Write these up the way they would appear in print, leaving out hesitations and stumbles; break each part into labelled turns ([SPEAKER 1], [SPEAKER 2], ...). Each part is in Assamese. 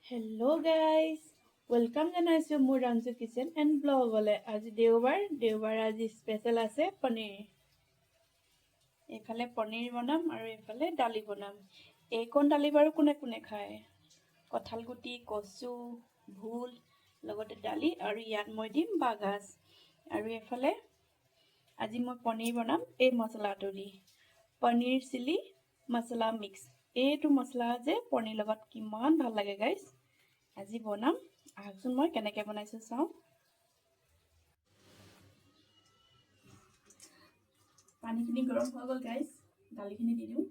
[SPEAKER 1] হেল্ল' গাইজ ৱেলকাম জনাইছোঁ মোৰ ৰাঞ্জু কিচেন এণ্ড ব্লগলৈ। আজি দেওবাৰ আজি স্পেচিয়েল আছে পনীৰ। এইফালে পনীৰ বনাম আৰু এইফালে দালি বনাম। এইকণ দালি বাৰু কোনে কোনে খায়? কঁঠালগুটি, কচু, ভোল লগতে দালি আৰু ইয়াত মই দিম বাঁহগাজ। আৰু এইফালে আজি মই পনীৰ বনাম এই মচলাটো দি, পনীৰ চিলি মচলা মিক্স। এইটো মচলা যে পনীৰ লগত কিমান ভাল লাগে গাইজ। আজি বনাম, আহকচোন মই কেনেকৈ বনাইছোঁ চাওঁ। পানীখিনি গৰম হৈ গ'ল গাইজ, দালিখিনি দি দিওঁ।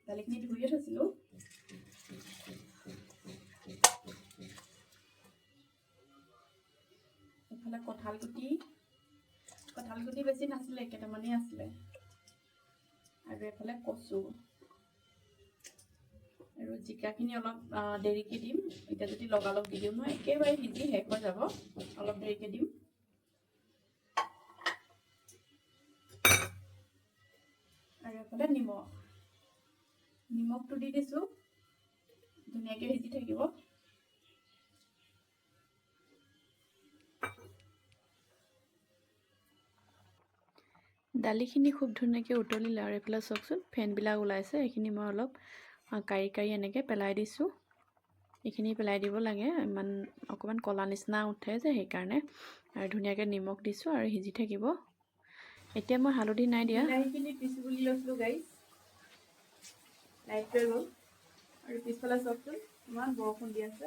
[SPEAKER 1] দালিখিনি ধুইয়ে থৈছিলোঁ। এইফালে কঁঠালগুটি বেছি নাছিলে, কেইটামানেই আছিলে। আৰু এইফালে কচু আৰু জিকাখিনি অলপ দেৰিকৈ দিম। এতিয়া যদি লগালগ দি দিওঁ নহয় একেবাৰে সিজি শেষ হৈ যাব, অলপ দেৰিকৈ দিম। আৰু এইফালে নিমখটো দি দিছোঁ, ধুনীয়াকৈ সিজি থাকিব। দালিখিনি খুব ধুনীয়াকৈ উতলিলে আৰু এইফালে চাওকচোন ফেনবিলাক ওলাইছে। এইখিনি মই অলপ কাঢ়ি এনেকৈ পেলাই দিছোঁ। এইখিনি পেলাই দিব লাগে, ইমান অকণমান ক'লা নিচিনা উঠে যে সেইকাৰণে। আৰু ধুনীয়াকৈ নিমখ দিছোঁ আৰু সিজি থাকিব। এতিয়া মই হালধি নাই দিয়া। বিলাহীখিনি পিচি বুলি লৈছিলোঁ গাইজ, লাইট হৈ গ'ল। আৰু পিছফালে চাওকচোন ইমান বৰষুণ দি আছে।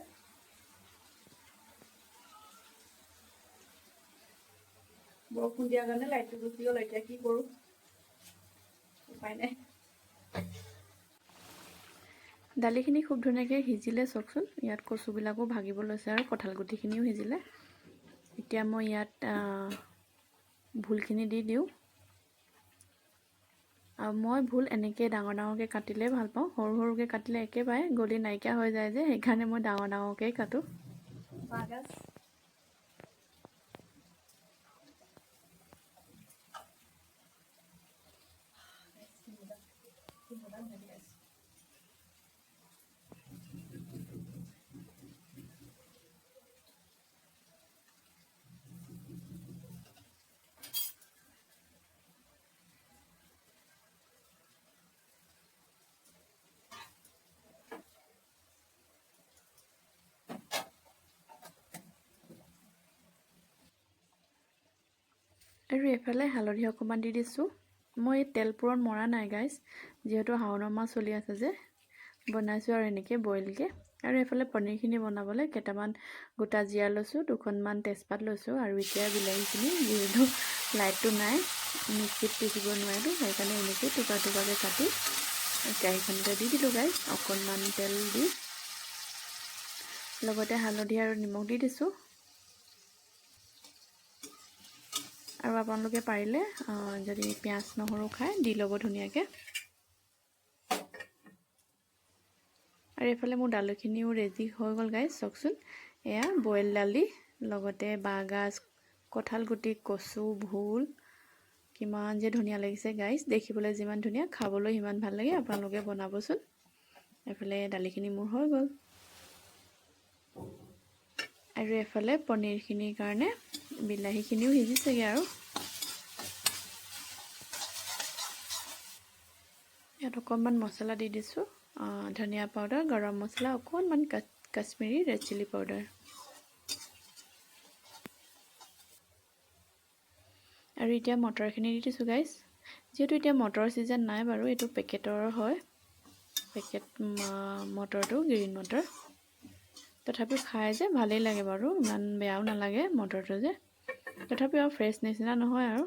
[SPEAKER 1] বৰষুণ দিয়াৰ কাৰণে লাইটটো গুচি গ'ল। এতিয়া কি কৰোঁ, উপায় নাই। দালিখিনি খুব ধুনীয়াকৈ সিজিলে চাওকচোন, ইয়াত কচুবিলাকো ভাগিব লৈছে আৰু কঁঠালগুটিখিনিও সিজিলে। এতিয়া মই ইয়াত ভোলখিনি দি দিওঁ। আৰু মই ভোল এনেকৈ ডাঙৰকৈ কাটিলে ভাল পাওঁ। সৰুকৈ কাটিলে একেবাৰে গলি নাইকিয়া হৈ যায় যে, সেইকাৰণে মই ডাঙৰকৈ কাটোঁ। বাঁহগাজ আৰু এইফালে হালধি অকণমান দি দিছোঁ। মই তেল পূৰণ মৰা নাই গাইজ, যিহেতু শাওনৰ মাহ চলি আছে যে বনাইছোঁ আৰু এনেকৈ বইলকৈ। আৰু এইফালে পনীৰখিনি বনাবলৈ কেইটামান গোটা জিৰা লৈছোঁ, দুখনমান তেজপাত লৈছোঁ। আৰু এতিয়া বিলাহীখিনি যিহেতু লাইটটো নাই, মিক্সিত পিচিব নোৱাৰিলোঁ, সেইকাৰণে এনেকৈ টুকুৰাকৈ কাটি কেৰাহীখনতে দি দিলোঁ গাইজ। অকণমান তেল দি লগতে হালধি আৰু নিমখ দি দিছোঁ। আৰু আপোনালোকে পাৰিলে যদি পিঁয়াজ নহৰু খায় দি ল'ব ধুনীয়াকৈ। আৰু এইফালে মোৰ দালিখিনিও ৰেডি হৈ গ'ল গাইজ, চাওকচোন। এয়া বইল দালি লগতে বাঁহগাজ, কঁঠালগুটি, কচু, ভোল, কিমান যে ধুনীয়া লাগিছে গাইজ। দেখিবলৈ যিমান ধুনীয়া, খাবলৈ সিমান ভাল লাগে। আপোনালোকে বনাবচোন। এইফালে দালিখিনি মোৰ হৈ গ'ল। আৰু এইফালে পনীৰখিনিৰ কাৰণে বিলাহীখিনিও সিজিছেগৈ। আৰু ইয়াত অকণমান মছলা দি দিছোঁ, ধনিয়া পাউডাৰ, গৰম মছলা, অকণমান কাশ্মীৰী ৰেড চিলি পাউডাৰ। আৰু এতিয়া মটৰখিনি দি দিছোঁ গাইজ। যিহেতু এতিয়া মটৰ ছিজন নাই বাৰু, এইটো পেকেটৰ হয়, পেকেট মটৰটো গ্ৰীণ মটৰ। তথাপিও খাই যে ভালেই লাগে বাৰু, ইমান বেয়াও নালাগে মটৰটো যে, তথাপিও আৰু ফ্ৰেছ নিচিনা নহয় আৰু।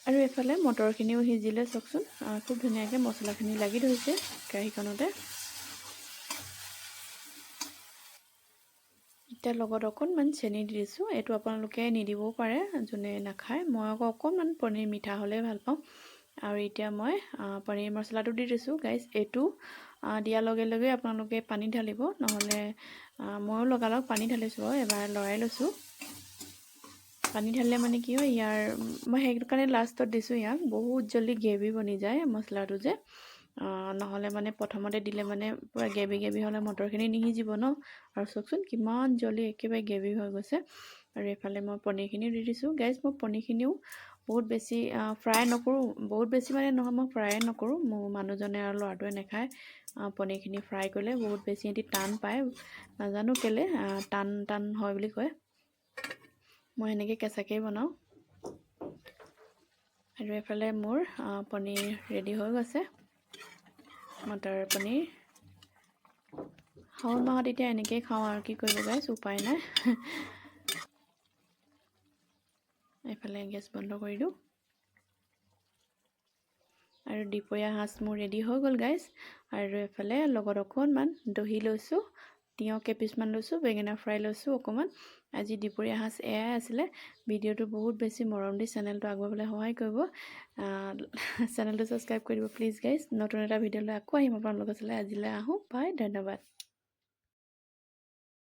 [SPEAKER 1] আৰু এইফালে মটৰখিনিও সিজিলে চাওকচোন, খুব ধুনীয়াকৈ মছলাখিনি লাগি ধৰিছে কেৰাহীখনতে। এতিয়া লগত অকণমান চেনি দি দিছোঁ। এইটো আপোনালোকে নিদিবও পাৰে যোনে নাখায়, মই আকৌ অকণমান পনীৰ মিঠা হ'লে ভাল পাওঁ। আৰু এতিয়া মই পনীৰ মছলাটো দি দিছোঁ গাইজ। এইটো দিয়াৰ লগে লগে আপোনালোকে পানী ঢালিব, নহ'লে ময়ো লগালগ পানী ঢালিছোঁ আৰু এবাৰ লৰাই লৈছোঁ। পানী ঢালিলে মানে কি হয়, মই সেইটো কাৰণে লাষ্টত দিছোঁ ইয়াক, বহুত জল্দি গ্ৰেভি বনি যায় মছলাটো যে। নহ'লে মানে প্ৰথমতে দিলে মানে পূৰা গ্ৰেভি হ'লে মটৰখিনি নিসিজিব ন। আৰু চাওকচোন কিমান জলদি একেবাৰে গ্ৰেভি হৈ গৈছে। আৰু এইফালে মই পনীৰখিনিও দি দিছোঁ। গাইজ মই পনীৰখিনিও বহুত বেছি ফ্ৰাই নকৰোঁ, বহুত বেছি মানে নহয়, মই ফ্ৰাই নকৰোঁ। মোৰ মানুহজনে আৰু ল'ৰাটোৱে নাখায় পনীৰখিনি ফ্ৰাই কৰিলে, বহুত বেছি সিহঁতি টান পায়, নাজানো কেলৈ টান হয় বুলি কয়। মই সেনেকৈ কেঁচাকেই বনাওঁ। আৰু এইফালে মোৰ পনীৰ ৰেডি হৈ গৈছে, মটৰ পনীৰ। শাওণ মাহত এতিয়া এনেকৈয়ে খাওঁ আৰু কি কৰিব গাইজ, উপায় নাই। এইফালে গেছ বন্ধ কৰি দিওঁ। আৰু দুপৰীয়া সাজ মোৰ ৰেডি হৈ গ'ল গাইজ। আৰু এইফালে লগত অকণমান দহি লৈছোঁ, তিয়ঁহ কেইপিচমান লৈছোঁ, বেঙেনা ফ্ৰাই লৈছোঁ অকণমান। আজি দুপৰীয়া সাজ এয়াই আছিলে। ভিডিঅ'টো বহুত বেছি মৰম দি চেনেলটো আগুৱাবলৈ সহায় কৰিব। চেনেলটো ছাবস্ক্ৰাইব কৰি দিব প্লিজ গাইজ। নতুন এটা ভিডিঅ' লৈ আকৌ আহিম আপোনালোকৰ ওচৰলৈ। আজিলৈ আহোঁ, বাই, ধন্যবাদ।